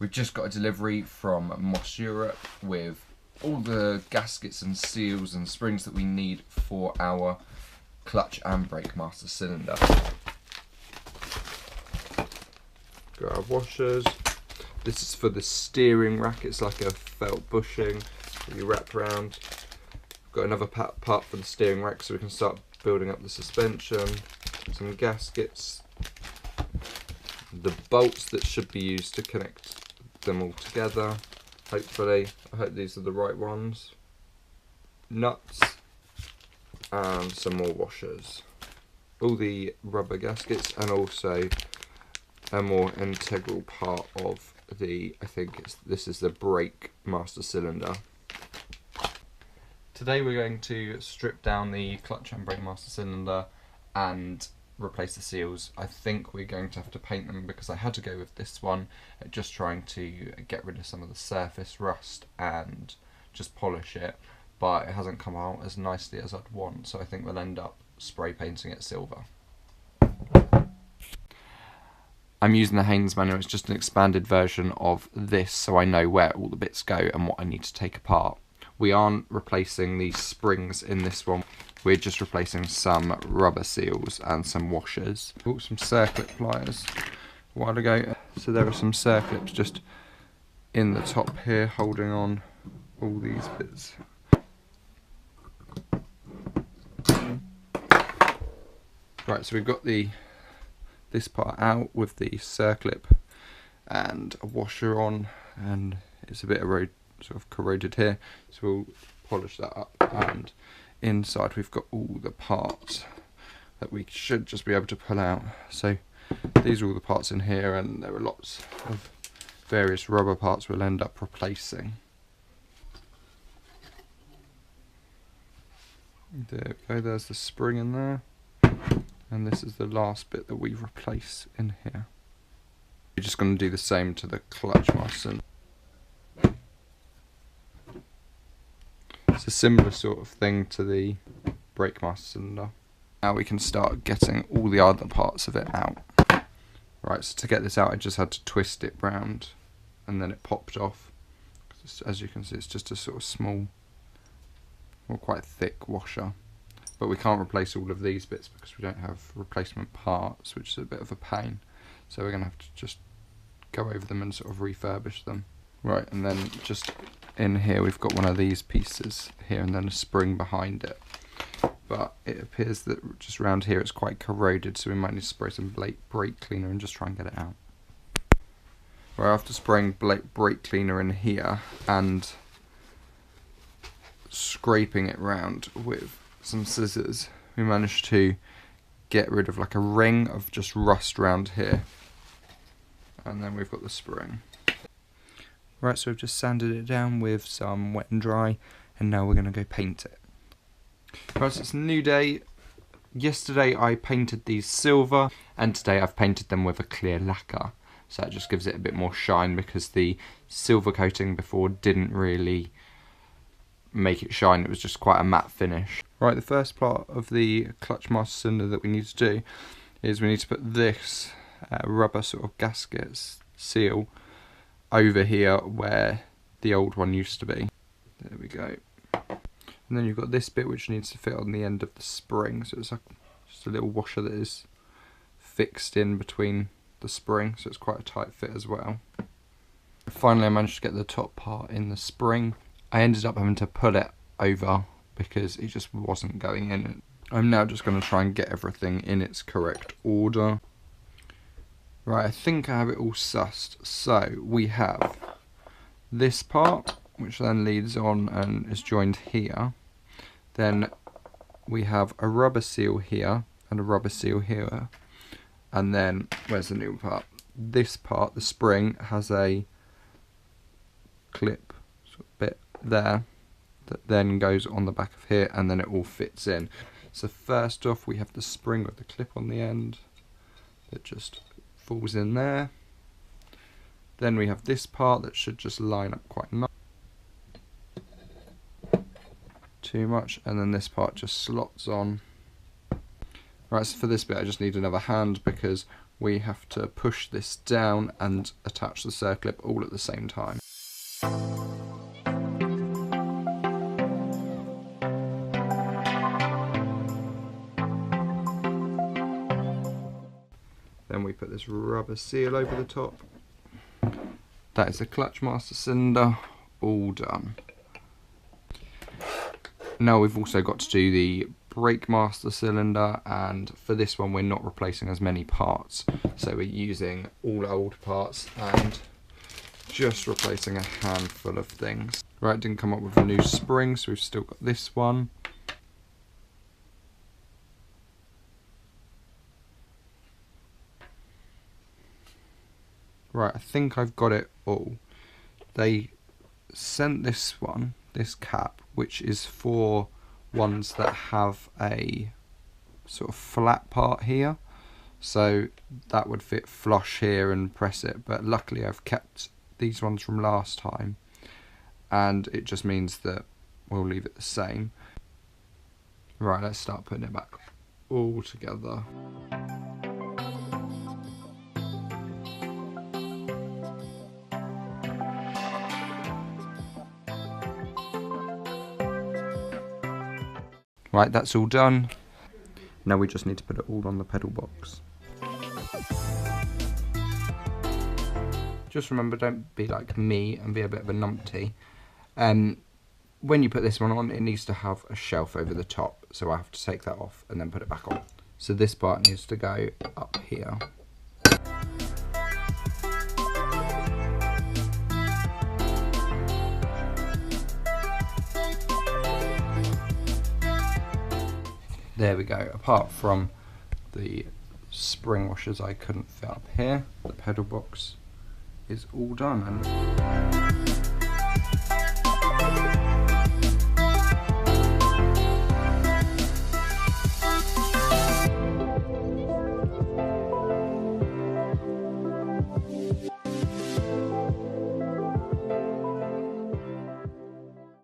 We've just got a delivery from Moss Europe with all the gaskets and seals and springs that we need for our clutch and brake master cylinder. Got our washers. This is for the steering rack. It's like a felt bushing that you wrap around. Got another part for the steering rack so we can start building up the suspension. Some gaskets. The bolts that should be used to connect them all together. Hopefully, I hope these are the right ones. Nuts and some more washers. All the rubber gaskets and also a more integral part of the, this is the brake master cylinder. Today we're going to strip down the clutch and brake master cylinder and replace the seals. I think we're going to have to paint them because I had to go with this one, just trying to get rid of some of the surface rust and just polish it, but it hasn't come out as nicely as I'd want, so I think we'll end up spray painting it silver. I'm using the Haynes manual. It's just an expanded version of this, so I know where all the bits go and what I need to take apart. We aren't replacing the springs in this one. We're just replacing some rubber seals and some washers. Bought some circlip pliers a while ago. So there are some circlips just in the top here holding on all these bits. Right, so we've got this part out with the circlip and a washer on, and it's a bit sort of corroded here, so we'll polish that up. And inside we've got all the parts that we should just be able to pull out. So these are all the parts in here, and there are lots of various rubber parts we'll end up replacing. There we go, there's the spring in there, and this is the last bit that we replace in here. We're just going to do the same to the clutch master. It's a similar sort of thing to the brake master cylinder. Now we can start getting all the other parts of it out. Right, so to get this out I just had to twist it round and then it popped off. As you can see, it's just a sort of small, or quite thick washer. But we can't replace all of these bits because we don't have replacement parts, which is a bit of a pain. So we're going to have to just go over them and sort of refurbish them. Right, and then just in here we've got one of these pieces here and then a spring behind it. But it appears that just around here it's quite corroded, so we might need to spray some brake cleaner and just try and get it out. Right, after spraying brake cleaner in here and scraping it round with some scissors, we managed to get rid of like a ring of just rust around here. And then we've got the spring. Right, so we've just sanded it down with some wet and dry, and now we're going to go paint it. Right, so it's a new day. Yesterday I painted these silver, and today I've painted them with a clear lacquer. So that just gives it a bit more shine, because the silver coating before didn't really make it shine, it was just quite a matte finish. Right, the first part of the clutch master cylinder that we need to do is we need to put this rubber sort of gasket seal over here where the old one used to be. There we go. And then you've got this bit which needs to fit on the end of the spring, so it's like just a little washer that is fixed in between the spring, so it's quite a tight fit as well. Finally I managed to get the top part in the spring. I ended up having to pull it over because it just wasn't going in. I'm now just going to try and get everything in its correct order. Right, I think I have it all sussed. So we have this part, which then leads on and is joined here. Then we have a rubber seal here and a rubber seal here. And then, where's the new part? This part, the spring, has a clip sort of bit there that then goes on the back of here, and then it all fits in. So first off we have the spring with the clip on the end that just falls in there. Then we have this part that should just line up quite nicely. Too much, and then this part just slots on. Right, so for this bit I just need another hand because we have to push this down and attach the circlip all at the same time. Then we put this rubber seal over the top. That is the clutch master cylinder, all done. Now we've also got to do the brake master cylinder, and for this one we're not replacing as many parts, so we're using all old parts and just replacing a handful of things. Right, didn't come up with a new spring, so we've still got this one. Right, I think I've got it all. They sent this one, this cap, which is for ones that have a sort of flat part here, so that would fit flush here and press it, but luckily I've kept these ones from last time, and it just means that we'll leave it the same. Right, let's start putting it back all together. Right, that's all done. Now we just need to put it all on the pedal box. Just remember, don't be like me and be a bit of a numpty. When you put this one on, it needs to have a shelf over the top, so I have to take that off and then put it back on. So this part needs to go up here. There we go. Apart from the spring washers I couldn't fit up here, the pedal box is all done. And